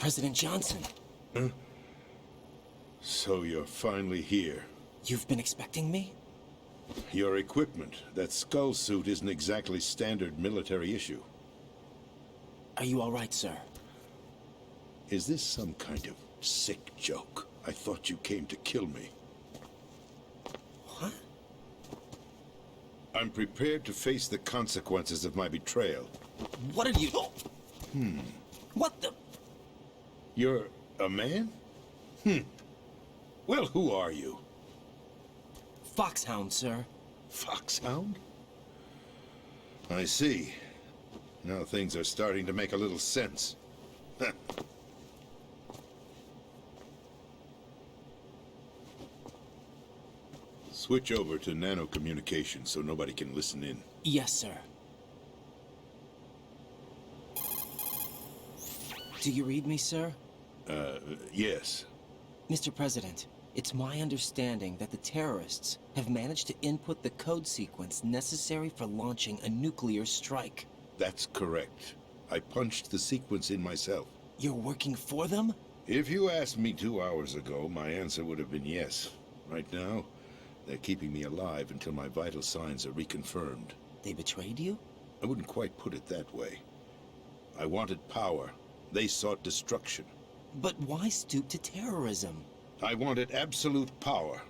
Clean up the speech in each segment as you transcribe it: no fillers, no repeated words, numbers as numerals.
President Johnson. Huh? So you're finally here. You've been expecting me? Your equipment, that skull suit, isn't exactly standard military issue. Are you all right, sir? Is this some kind of sick joke? I thought you came to kill me. What? I'm prepared to face the consequences of my betrayal. What are you... What the... You're a man? Well, who are you? Foxhound, sir. Foxhound? I see. Now things are starting to make a little sense. Switch over to nano-communication so nobody can listen in. Yes, sir. Do you read me, sir? Yes. Mr. President, it's my understanding that the terrorists have managed to input the code sequence necessary for launching a nuclear strike. That's correct. I punched the sequence in myself. You're working for them? If you asked me 2 hours ago, my answer would have been yes. Right now, they're keeping me alive until my vital signs are reconfirmed. They betrayed you? I wouldn't quite put it that way. I wanted power. They sought destruction. But why stoop to terrorism? I wanted absolute power.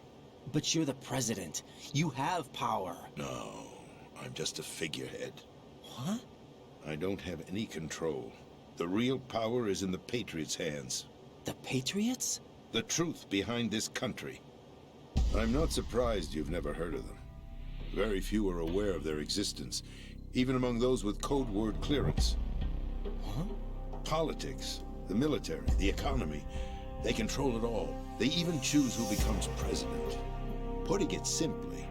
But you're the president. You have power. No, I'm just a figurehead. What? I don't have any control. The real power is in the Patriots' hands. The Patriots? The truth behind this country. I'm not surprised you've never heard of them. Very few are aware of their existence, even among those with code word clearance. Huh? Politics, the military, the economy, they control it all. They even choose who becomes president. Putting it simply,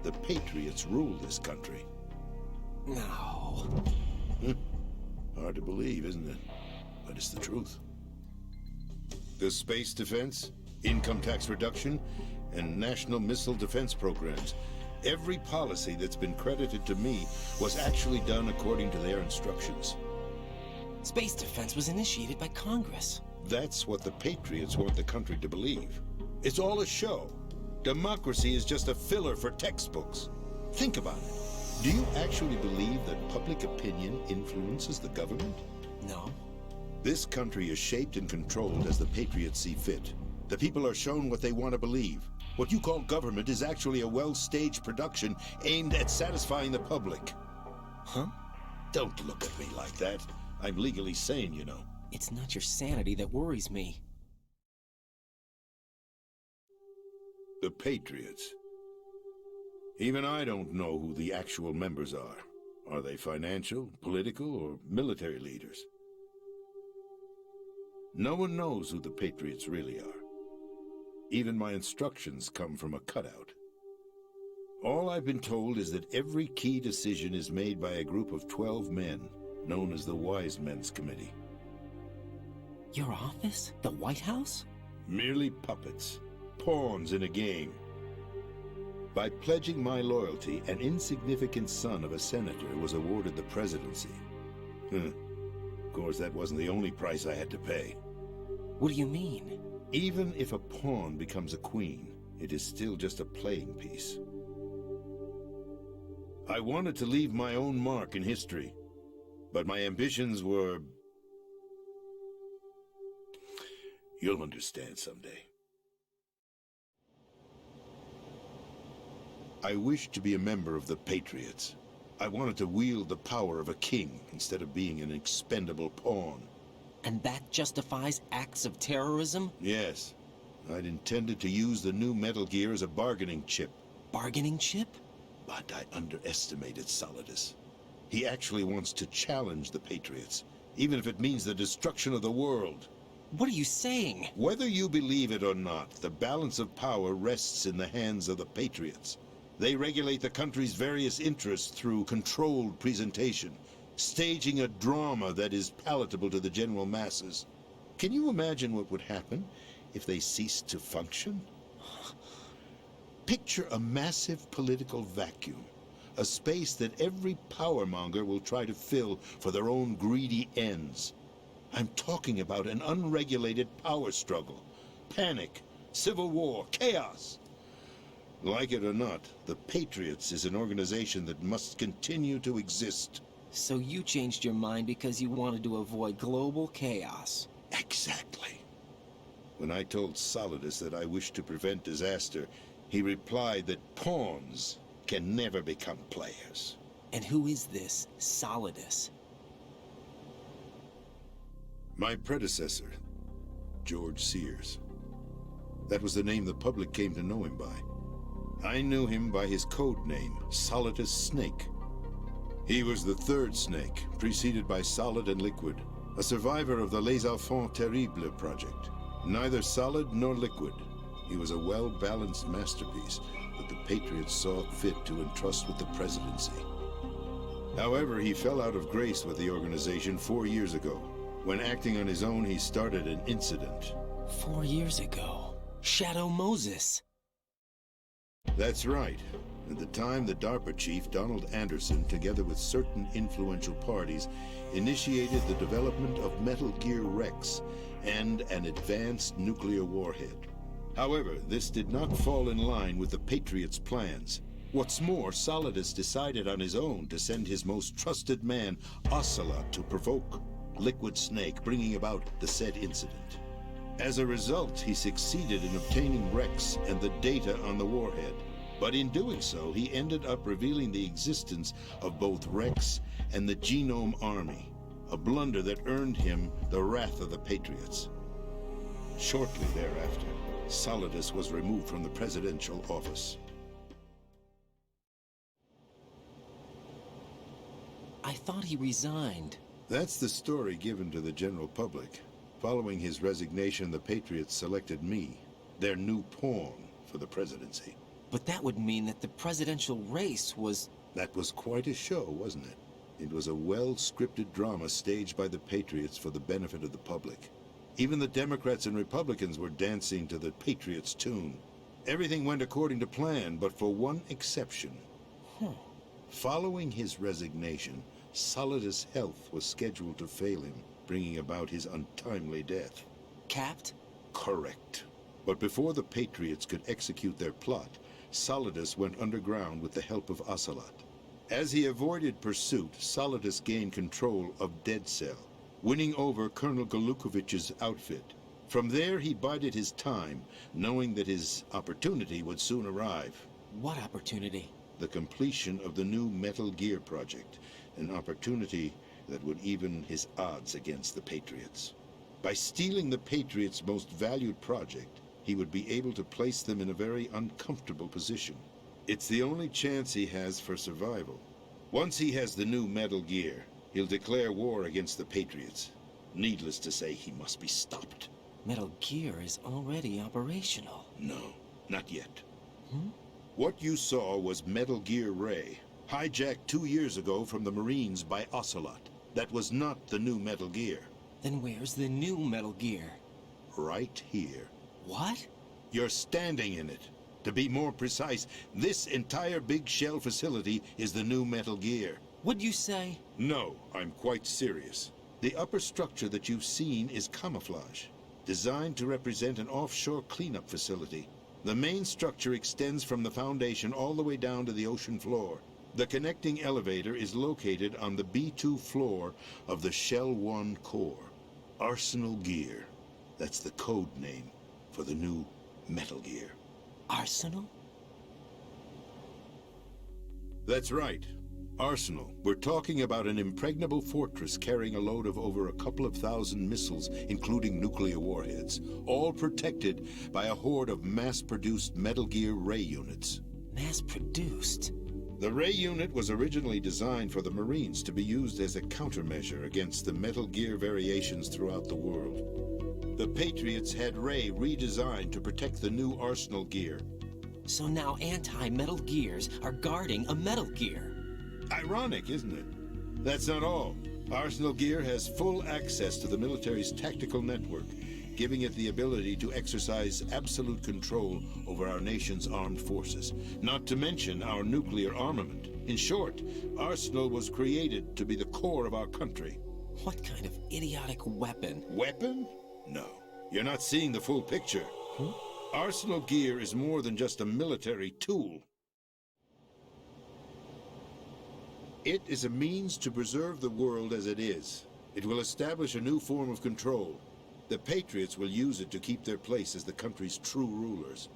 the Patriots rule this country. No. Hard to believe, isn't it? But it's the truth. The space defense, income tax reduction, and national missile defense programs. Every policy that's been credited to me was actually done according to their instructions. Space defense was initiated by Congress. That's what the Patriots want the country to believe. It's all a show. Democracy is just a filler for textbooks. Think about it. Do you actually believe that public opinion influences the government? No. This country is shaped and controlled as the Patriots see fit. The people are shown what they want to believe. What you call government is actually a well-staged production aimed at satisfying the public. Huh? Don't look at me like that. I'm legally sane, you know. It's not your sanity that worries me. The Patriots. Even I don't know who the actual members are. Are they financial, political, or military leaders? No one knows who the Patriots really are. Even my instructions come from a cutout. All I've been told is that every key decision is made by a group of 12 men, known as the Wise Men's Committee. Your office? The White House? Merely puppets, pawns in a game. By pledging my loyalty, an insignificant son of a senator was awarded the presidency. Of course, that wasn't the only price I had to pay. What do you mean? Even if a pawn becomes a queen, it is still just a playing piece. I wanted to leave my own mark in history, but my ambitions were... You'll understand someday. I wished to be a member of the Patriots. I wanted to wield the power of a king instead of being an expendable pawn. And that justifies acts of terrorism? Yes. I'd intended to use the new Metal Gear as a bargaining chip. Bargaining chip? But I underestimated Solidus. He actually wants to challenge the Patriots, even if it means the destruction of the world. What are you saying? Whether you believe it or not, the balance of power rests in the hands of the Patriots. They regulate the country's various interests through controlled presentation, staging a drama that is palatable to the general masses. Can you imagine what would happen if they ceased to function? Picture a massive political vacuum, a space that every powermonger will try to fill for their own greedy ends. I'm talking about an unregulated power struggle. Panic, civil war, chaos. Like it or not, the Patriots is an organization that must continue to exist. So you changed your mind because you wanted to avoid global chaos. Exactly. When I told Solidus that I wished to prevent disaster, he replied that pawns can never become players. And who is this Solidus? My predecessor, George Sears. That was the name the public came to know him by. I knew him by his code name, Solidus Snake. He was the third snake, preceded by Solid and Liquid, a survivor of the Les Enfants Terribles project. Neither solid nor liquid, he was a well-balanced masterpiece that the Patriots saw fit to entrust with the presidency. However, he fell out of grace with the organization 4 years ago. When acting on his own, he started an incident. 4 years ago. Shadow Moses. That's right. At the time, the DARPA chief, Donald Anderson, together with certain influential parties, initiated the development of Metal Gear Rex and an advanced nuclear warhead. However, this did not fall in line with the Patriots' plans. What's more, Solidus decided on his own to send his most trusted man, Ocelot, to provoke Liquid Snake, bringing about the said incident. As a result, he succeeded in obtaining Rex and the data on the warhead. But in doing so, he ended up revealing the existence of both Rex and the Genome Army, a blunder that earned him the wrath of the Patriots. Shortly thereafter, Solidus was removed from the presidential office. I thought he resigned. That's the story given to the general public. Following his resignation, the Patriots selected me, their new pawn, for the presidency. But that would mean that the presidential race was... That was quite a show, wasn't it? It was a well-scripted drama staged by the Patriots for the benefit of the public. Even the Democrats and Republicans were dancing to the Patriots' tune. Everything went according to plan, but for one exception. Following his resignation, Solidus' health was scheduled to fail him, bringing about his untimely death. Capped? Correct. But before the Patriots could execute their plot, Solidus went underground with the help of Ocelot. As he avoided pursuit, Solidus gained control of Dead Cell, winning over Colonel Golukovich's outfit. From there, he bided his time, knowing that his opportunity would soon arrive. What opportunity? The completion of the new Metal Gear project, an opportunity that would even his odds against the Patriots. By stealing the Patriots' most valued project, he would be able to place them in a very uncomfortable position. It's the only chance he has for survival. Once he has the new Metal Gear, he'll declare war against the Patriots. Needless to say, he must be stopped. Metal Gear is already operational. No, not yet. What you saw was Metal Gear Ray, hijacked 2 years ago from the Marines by Ocelot. That was not the new Metal Gear. Then where's the new Metal Gear? Right here. What? You're standing in it. To be more precise, this entire big shell facility is the new Metal Gear. What'd you say? No, I'm quite serious. The upper structure that you've seen is camouflage, designed to represent an offshore cleanup facility. The main structure extends from the foundation all the way down to the ocean floor. The connecting elevator is located on the B2 floor of the Shell 1 core. Arsenal Gear. That's the code name for the new Metal Gear. Arsenal? That's right. Arsenal. We're talking about an impregnable fortress carrying a load of over a couple of thousand missiles, including nuclear warheads, all protected by a horde of mass-produced Metal Gear Ray units. Mass-produced? The Ray unit was originally designed for the Marines to be used as a countermeasure against the Metal Gear variations throughout the world. The Patriots had Ray redesigned to protect the new Arsenal Gear. So now anti-Metal Gears are guarding a Metal Gear. Ironic, isn't it? That's not all. Arsenal Gear has full access to the military's tactical network, giving it the ability to exercise absolute control over our nation's armed forces, not to mention our nuclear armament. In short, Arsenal was created to be the core of our country. What kind of idiotic weapon? Weapon? No. You're not seeing the full picture. Arsenal gear is more than just a military tool. It is a means to preserve the world as it is. It will establish a new form of control. The Patriots will use it to keep their place as the country's true rulers.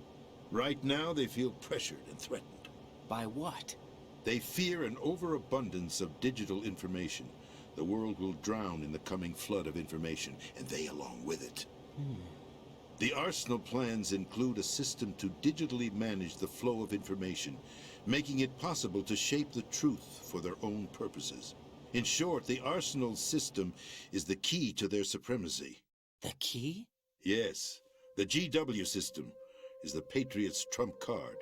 Right now, they feel pressured and threatened. By what? They fear an overabundance of digital information. The world will drown in the coming flood of information, and they along with it. The Arsenal plans include a system to digitally manage the flow of information, making it possible to shape the truth for their own purposes. In short, the Arsenal system is the key to their supremacy. The key? Yes, the GW system is the Patriots' trump card.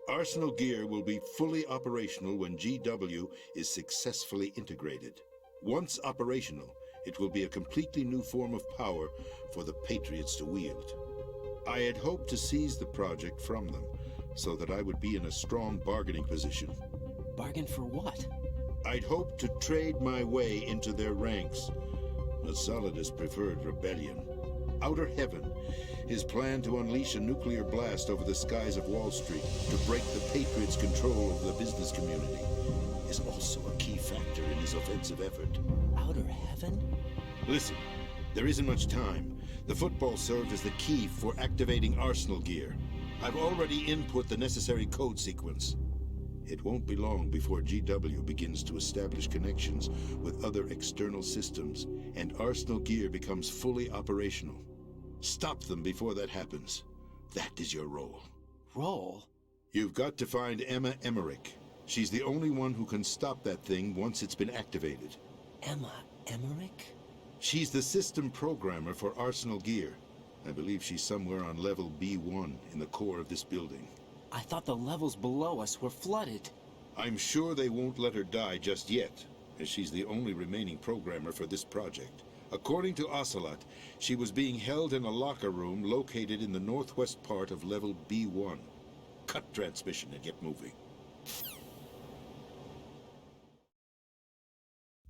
Arsenal gear will be fully operational when GW is successfully integrated. Once operational, it will be a completely new form of power for the Patriots to wield. I had hoped to seize the project from them, so that I would be in a strong bargaining position. Bargain for what? I'd hoped to trade my way into their ranks, but Solidus preferred rebellion. Outer Heaven, his plan to unleash a nuclear blast over the skies of Wall Street to break the Patriots' control of the business community, is also a key factor in his offensive effort. Outer Heaven? Listen, there isn't much time. The football served as the key for activating Arsenal gear. I've already input the necessary code sequence. It won't be long before GW begins to establish connections with other external systems, and Arsenal gear becomes fully operational. Stop them before that happens. That is your role. Role? You've got to find Emma Emmerich. She's the only one who can stop that thing once it's been activated. Emma Emmerich? She's the system programmer for Arsenal gear. I believe she's somewhere on level B1 in the core of this building. I thought the levels below us were flooded. I'm sure they won't let her die just yet, as she's the only remaining programmer for this project. According to Ocelot, she was being held in a locker room located in the northwest part of level B1. Cut transmission and get moving.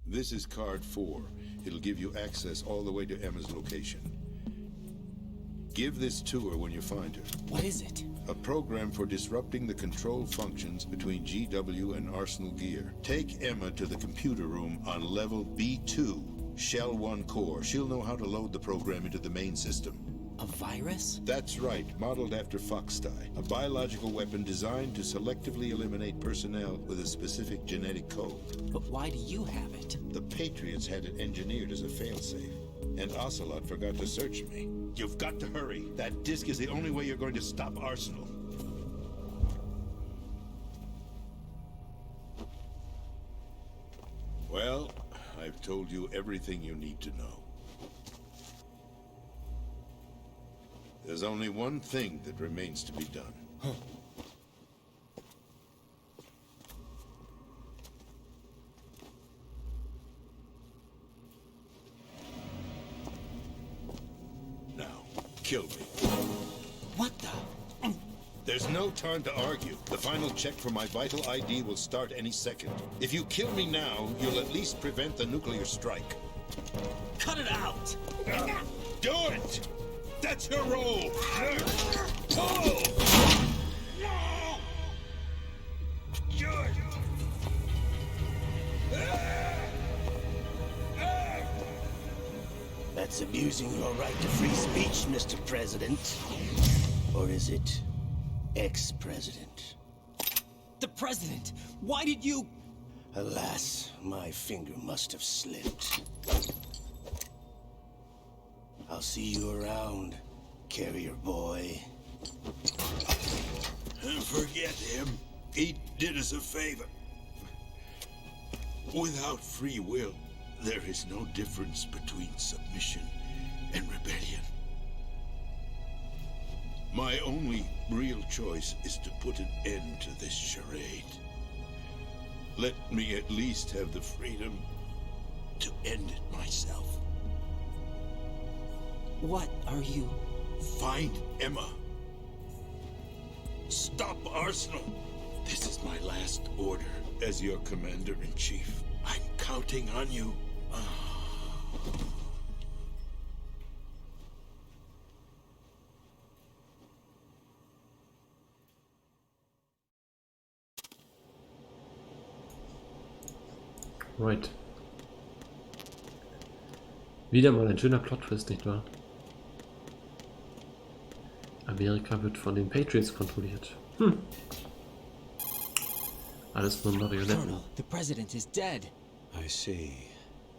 This is card 4. It'll give you access all the way to Emma's location. Give this to her when you find her. What is it? A program for disrupting the control functions between GW and Arsenal gear. Take Emma to the computer room on level B2, Shell 1 core. She'll know how to load the program into the main system. A virus? That's right, modeled after Foxdie, a biological weapon designed to selectively eliminate personnel with a specific genetic code. But why do you have it? The Patriots had it engineered as a failsafe, and Ocelot forgot to search me. You've got to hurry. That disk is the only way you're going to stop Arsenal. Well, I've told you everything you need to know. There's only one thing that remains to be done. Now, kill me. What the? There's no time to argue. The final check for my vital ID will start any second. If you kill me now, you'll at least prevent the nuclear strike. Cut it out! Do it! That's your role! Pull! Good! That's abusing your right to free speech, Mr. President. Or is it ex-president? The president! Why did you... Alas, my finger must have slipped. I'll see you around, carrier boy. Forget him. He did us a favor. Without free will, there is no difference between submission and rebellion. My only real choice is to put an end to this charade. Let me at least have the freedom to end it myself. What are you... Find Emma. Stop Arsenal. This is my last order as your commander-in-chief. I'm counting on you. Right. Wieder mal ein schöner Plot-Twist, nicht wahr? Amerika wird von den Patriots kontrolliert. Alles nur Marionetten. Colonel, the president is dead. I see.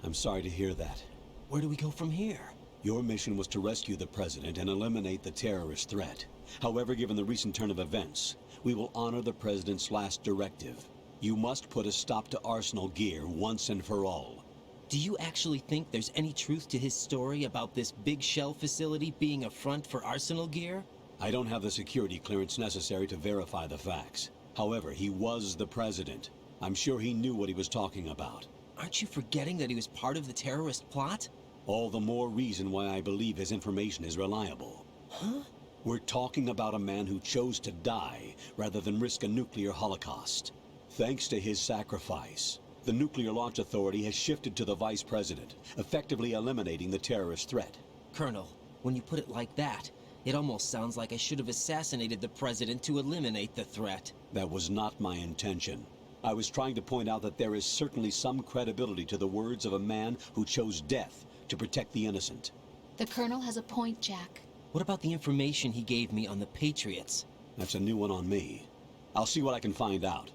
I'm sorry to hear that. Where do we go from here? Your mission was to rescue the president and eliminate the terrorist threat. However, given the recent turn of events, we will honor the president's last directive. You must put a stop to Arsenal Gear once and for all. Do you actually think there's any truth to his story about this big shell facility being a front for Arsenal Gear? I don't have the security clearance necessary to verify the facts. However, he was the president. I'm sure he knew what he was talking about. Aren't you forgetting that he was part of the terrorist plot? All the more reason why I believe his information is reliable. Huh? We're talking about a man who chose to die rather than risk a nuclear holocaust. Thanks to his sacrifice, the Nuclear Launch Authority has shifted to the vice president, effectively eliminating the terrorist threat. Colonel, when you put it like that, it almost sounds like I should have assassinated the president to eliminate the threat. That was not my intention. I was trying to point out that there is certainly some credibility to the words of a man who chose death to protect the innocent. The Colonel has a point, Jack. What about the information he gave me on the Patriots? That's a new one on me. I'll see what I can find out.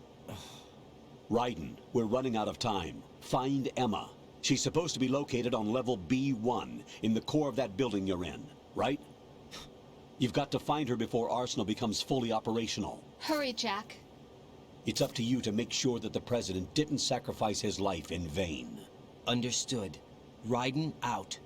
Raiden, we're running out of time. Find Emma. She's supposed to be located on level B1, in the core of that building you're in, right? You've got to find her before Arsenal becomes fully operational. Hurry, Jack. It's up to you to make sure that the president didn't sacrifice his life in vain. Understood. Raiden out.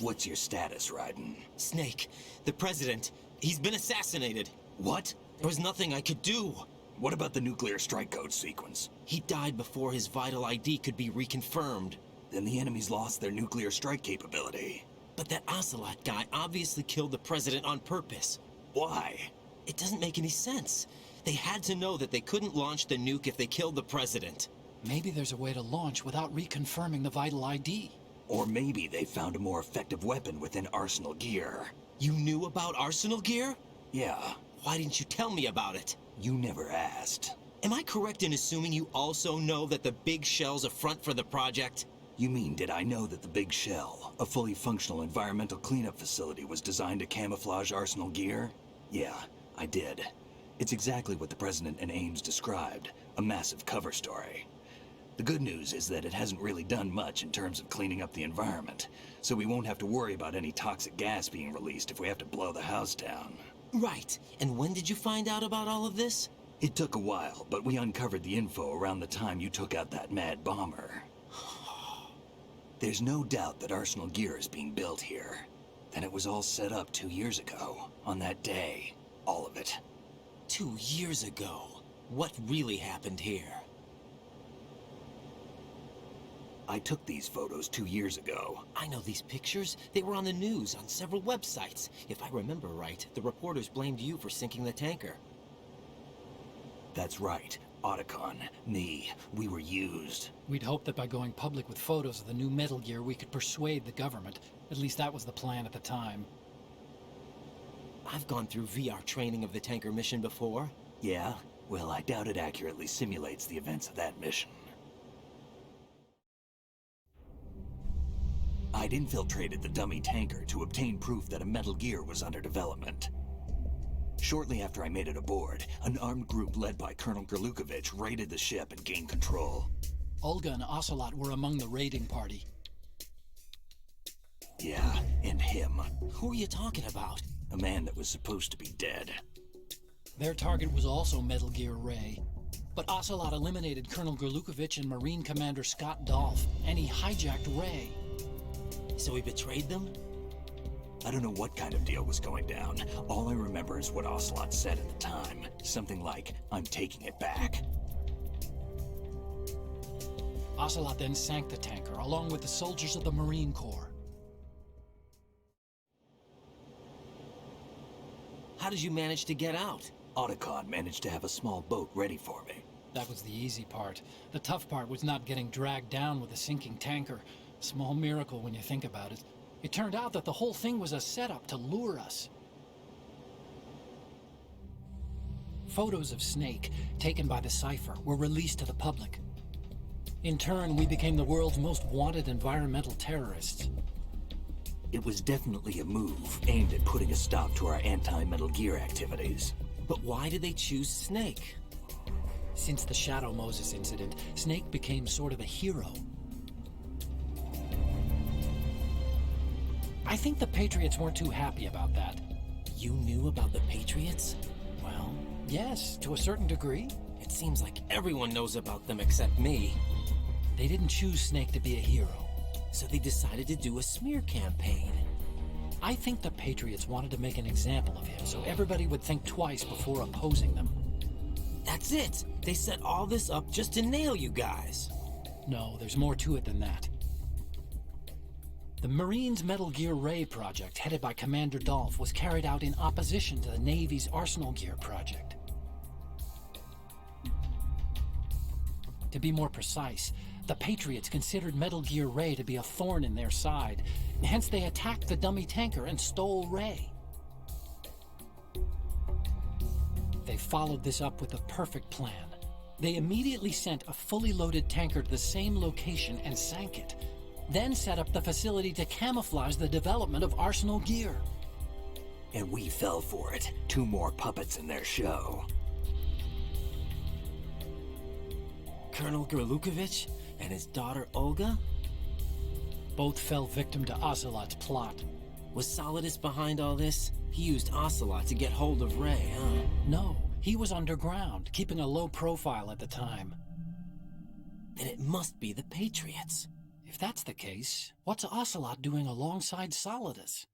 What's your status, Raiden? Snake, the president, he's been assassinated. What? There was nothing I could do. What about the nuclear strike code sequence? He died before his vital ID could be reconfirmed. Then the enemy's lost their nuclear strike capability. But that Ocelot guy obviously killed the president on purpose. Why? It doesn't make any sense. They had to know that they couldn't launch the nuke if they killed the president. Maybe there's a way to launch without reconfirming the vital ID. Or maybe they found a more effective weapon within Arsenal Gear. You knew about Arsenal Gear? Yeah, Why didn't you tell me about it? you never asked. Am I correct in assuming you also know that the big shell's a front for the project? You mean, did I know that the Big Shell, a fully functional environmental cleanup facility, was designed to camouflage Arsenal Gear? Yeah, I did. It's exactly what the President and Ames described, a massive cover story. The good news is that it hasn't really done much in terms of cleaning up the environment, so we won't have to worry about any toxic gas being released if we have to blow the house down. Right. And when did you find out about all of this? It took a while, but we uncovered the info around the time you took out that mad bomber. There's no doubt that Arsenal Gear is being built here. And it was all set up 2 years ago, on that day. All of it. 2 years ago. What really happened here? I took these photos 2 years ago. I know these pictures. They were on the news on several websites. If I remember right, the reporters blamed you for sinking the tanker. That's right. Otacon, me, we were used. We'd hoped that by going public with photos of the new Metal Gear, we could persuade the government. At least that was the plan at the time. I've gone through VR training of the tanker mission before. Yeah? Well, I doubt it accurately simulates the events of that mission. I'd infiltrated the dummy tanker to obtain proof that a Metal Gear was under development. Shortly after I made it aboard, an armed group led by Colonel Gerlukovich raided the ship and gained control. Olga and Ocelot were among the raiding party. Yeah, and him. Who are you talking about? A man that was supposed to be dead. Their target was also Metal Gear Ray. But Ocelot eliminated Colonel Gerlukovich and Marine Commander Scott Dolph, and he hijacked Ray. So he betrayed them? I don't know what kind of deal was going down. All I remember is what Ocelot said at the time. Something like, "I'm taking it back." Ocelot then sank the tanker, along with the soldiers of the Marine Corps. How did you manage to get out? Otacon managed to have a small boat ready for me. That was the easy part. The tough part was not getting dragged down with a sinking tanker. Small miracle when you think about it. It turned out that the whole thing was a setup to lure us. Photos of Snake, taken by the Cypher, were released to the public. In turn, we became the world's most wanted environmental terrorists. It was definitely a move aimed at putting a stop to our anti-Metal Gear activities. But why did they choose Snake? Since the Shadow Moses incident, Snake became sort of a hero. I think the Patriots weren't too happy about that. You knew about the Patriots? Well, yes, to a certain degree. It seems like everyone knows about them except me. They didn't choose Snake to be a hero. So they decided to do a smear campaign. I think the Patriots wanted to make an example of him so everybody would think twice before opposing them. That's it! They set all this up just to nail you guys. No, there's more to it than that. The Marines' Metal Gear Ray project, headed by Commander Dolph, was carried out in opposition to the Navy's Arsenal Gear project. To be more precise, the Patriots considered Metal Gear Ray to be a thorn in their side. Hence, they attacked the dummy tanker and stole Ray. They followed this up with a perfect plan. They immediately sent a fully loaded tanker to the same location and sank it. Then set up the facility to camouflage the development of Arsenal Gear. And we fell for it. 2 more puppets in their show. Colonel Gerlukovich and his daughter Olga? Both fell victim to Ocelot's plot. Was Solidus behind all this? He used Ocelot to get hold of Ray, huh? No, he was underground, keeping a low profile at the time. Then it must be the Patriots. If that's the case, what's Ocelot doing alongside Solidus?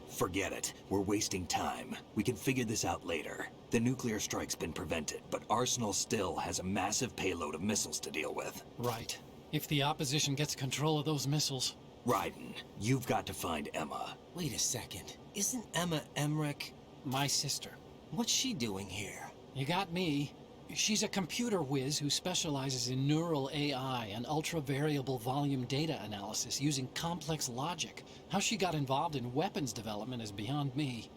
Forget it. We're wasting time. We can figure this out later. The nuclear strike's been prevented, but Arsenal still has a massive payload of missiles to deal with. Right. If the opposition gets control of those missiles... Raiden, you've got to find Emma. Wait a second. Isn't Emma Emmerich? My sister. What's she doing here? You got me. She's a computer whiz who specializes in neural AI and ultra-variable volume data analysis using complex logic. How she got involved in weapons development is beyond me.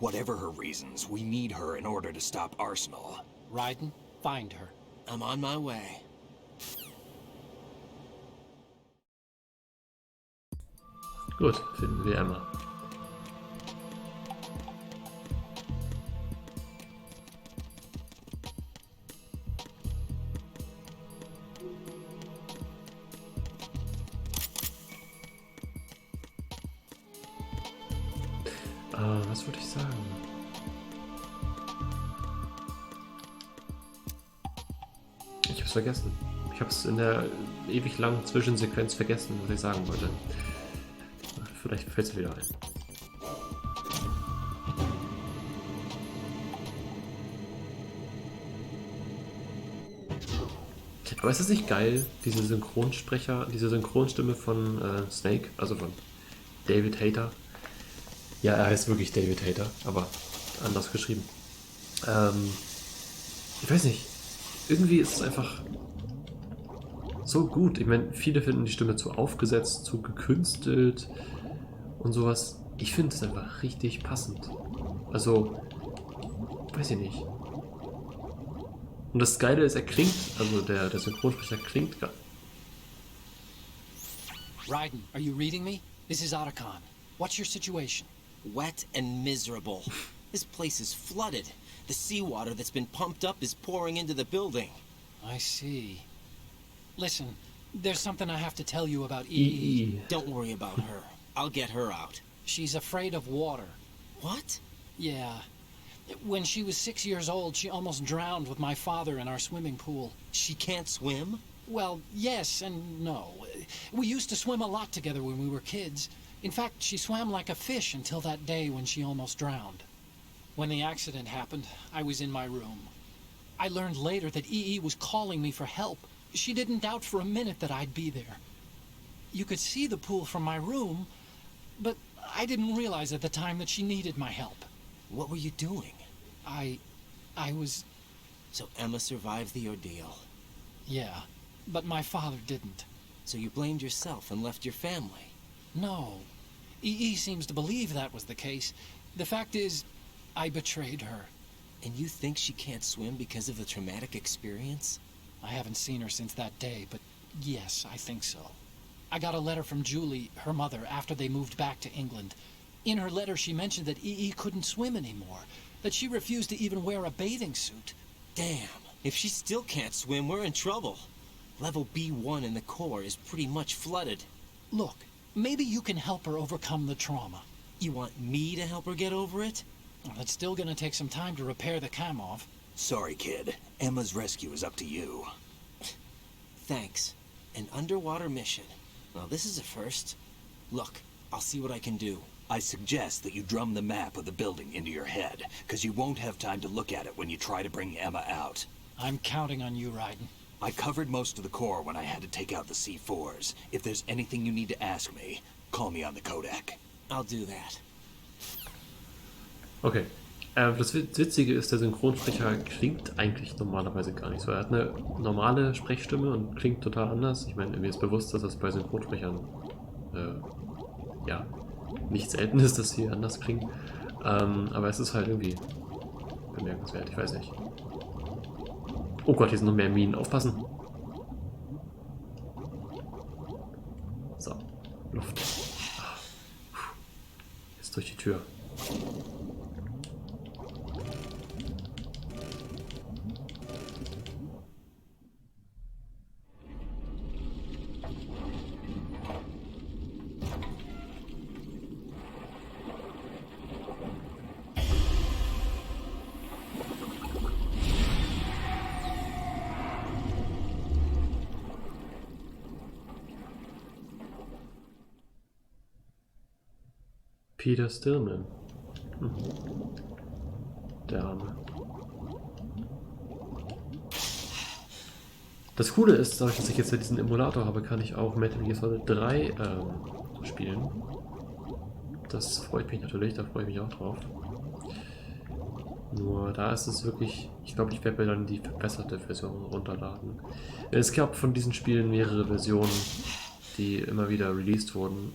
Whatever her reasons, we need her in order to stop Arsenal. Raiden, find her. I'm on my way. Gut, finden wir Emma. Was wollte ich sagen? Ich hab's vergessen. Ich hab's in der ewig langen Zwischensequenz vergessen, was ich sagen wollte. Vielleicht fällt es wieder ein. Aber ist es nicht geil, diese Synchronstimme von Snake, also von David Hayter? Ja, er heißt wirklich David Hayter, aber anders geschrieben. Ich weiß nicht, irgendwie ist es einfach so gut. Ich meine, viele finden die Stimme zu aufgesetzt, zu gekünstelt und sowas. Ich finde es einfach richtig passend. Also, weiß ich nicht. Und das Geile ist, er klingt, also der Synchronsprecher klingt gar. Raiden, are you reading me? This is Otacon. What's your situation? Wet and miserable. This place is flooded. The seawater that's been pumped up is pouring into the building. I see. Listen, there's something I have to tell you about EE. Don't worry about her. I'll get her out. She's afraid of water. What? Yeah. When she was 6 years old, she almost drowned with my father in our swimming pool. She can't swim? Well, yes and no. We used to swim a lot together when we were kids. In fact, she swam like a fish until that day when she almost drowned. When the accident happened, I was in my room. I learned later that EE was calling me for help. She didn't doubt for a minute that I'd be there. You could see the pool from my room, but I didn't realize at the time that she needed my help. What were you doing? I was... So Emma survived the ordeal. Yeah, but my father didn't. So you blamed yourself and left your family. No. E.E. seems to believe that was the case. The fact is, I betrayed her. And you think she can't swim because of the traumatic experience? I haven't seen her since that day, but yes, I think so. I got a letter from Julie, her mother, after they moved back to England. In her letter, she mentioned that E.E. couldn't swim anymore, that she refused to even wear a bathing suit. Damn, if she still can't swim, we're in trouble. Level B1 in the core is pretty much flooded. Look, maybe you can help her overcome the trauma. You want me to help her get over it? Well, it's still gonna take some time to repair the cam-off. Sorry, kid. Emma's rescue is up to you. Thanks. An underwater mission. Well, this is a first. Look, I'll see what I can do. I suggest that you drum the map of the building into your head, because you won't have time to look at it when you try to bring Emma out. I'm counting on you, Raiden. I covered most of the core when I had to take out the C4s. If there's anything you need to ask me, call me on the Kodak. I'll do that. Okay. Das Witzige ist, der Synchronsprecher klingt eigentlich normalerweise gar nicht so. Er hat eine normale Sprechstimme und klingt total anders. Ich meine, mir ist bewusst, dass das bei Synchronsprechern ja, nicht selten ist, dass sie anders klingen. Aber es ist halt irgendwie bemerkenswert, ich weiß nicht. Oh Gott, hier sind noch mehr Minen. Aufpassen! So, Luft. Jetzt durch die Tür. Peter Stillman. Der Arme. Das Coole ist, dadurch, dass ich jetzt diesen Emulator habe, kann ich auch Metal Gear Solid 3 spielen. Das freut mich natürlich, da freue ich mich auch drauf. Nur da ist es wirklich, ich glaube, ich werde mir dann die verbesserte Version runterladen. Es gab von diesen Spielen mehrere Versionen, die immer wieder released wurden,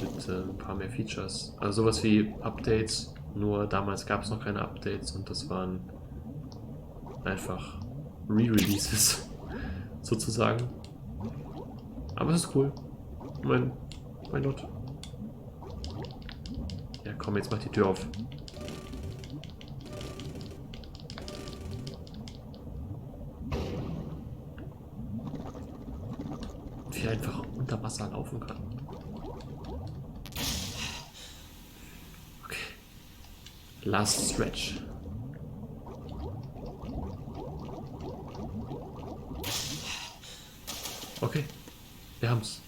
mit ein paar mehr Features. Also sowas wie Updates, nur damals gab es noch keine Updates und das waren einfach Re-Releases, sozusagen. Aber es ist cool. Mein Gott. Ja komm, jetzt mach die Tür auf. Wie er einfach unter Wasser laufen kann. Okay. Last Stretch. Okay. Wir haben's.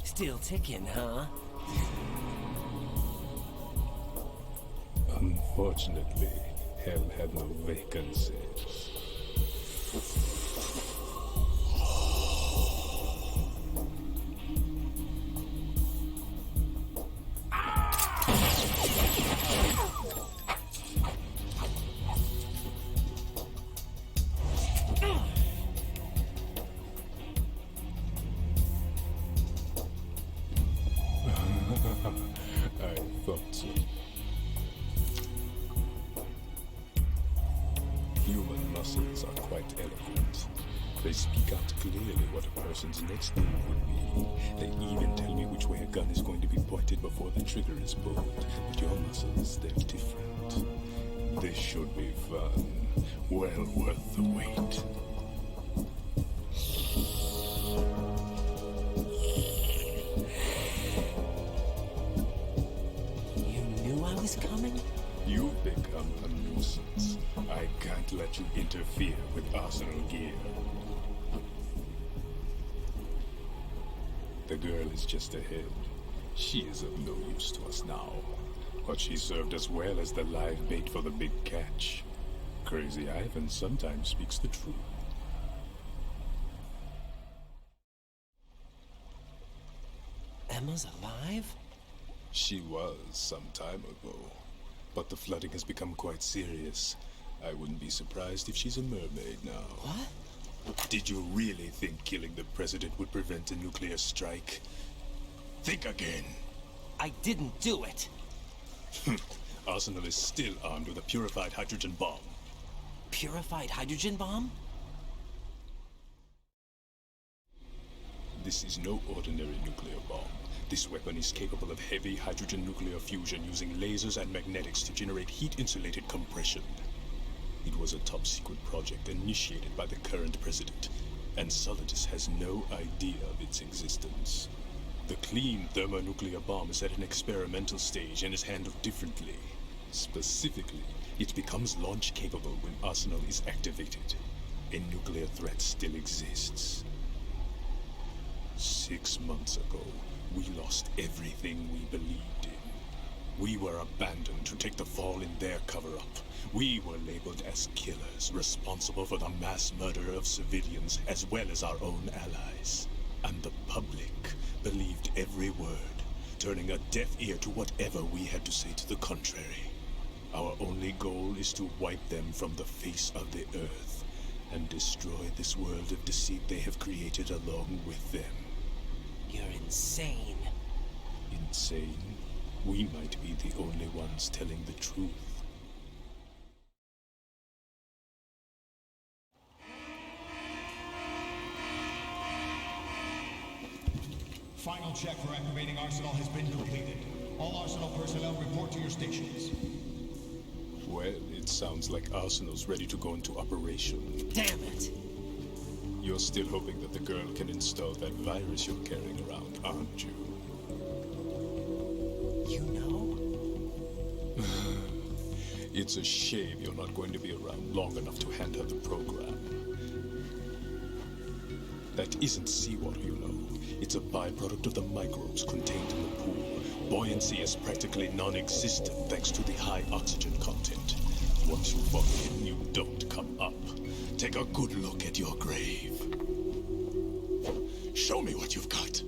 Still ticking, huh? Unfortunately, hell had no vacancies. I thought so. Human muscles are quite eloquent. They speak out clearly what a person's next move would be. They even tell me which way a gun is going to be pointed before the trigger is pulled. But your muscles, they're different. This should be fun. Well worth the wait. Coming? You've become a nuisance. I can't let you interfere with arsenal gear. The The girl is just ahead. She is of no use to us now. But she served us well as the live bait for the big catch. Crazy Ivan sometimes speaks the truth. Emma's alive? She was some time ago. But the flooding has become quite serious. I wouldn't be surprised if she's a mermaid now. What? Did you really think killing the president would prevent a nuclear strike? Think again. I didn't do it. Arsenal is still armed with a purified hydrogen bomb. Purified hydrogen bomb? This is no ordinary nuclear bomb. This weapon is capable of heavy hydrogen nuclear fusion using lasers and magnetics to generate heat-insulated compression. It was a top-secret project initiated by the current president, and Solidus has no idea of its existence. The clean thermonuclear bomb is at an experimental stage and is handled differently. Specifically, it becomes launch-capable when Arsenal is activated. A nuclear threat still exists. 6 months ago, we lost everything we believed in. We were abandoned to take the fall in their cover-up. We were labeled as killers, responsible for the mass murder of civilians as well as our own allies. And the public believed every word, turning a deaf ear to whatever we had to say to the contrary. Our only goal is to wipe them from the face of the earth and destroy this world of deceit they have created along with them. You're insane. Insane? We might be the only ones telling the truth. Final check for activating Arsenal has been completed. All Arsenal personnel report to your stations. Well, it sounds like Arsenal's ready to go into operation. Damn it! You're still hoping that the girl can install that virus you're carrying around, aren't you? You know? It's a shame you're not going to be around long enough to hand her the program. That isn't seawater, you know. It's a byproduct of the microbes contained in the pool. Buoyancy is practically non-existent thanks to the high oxygen content. Once you fall in, you don't come up. Take a good look at your grave. Show me what you've got.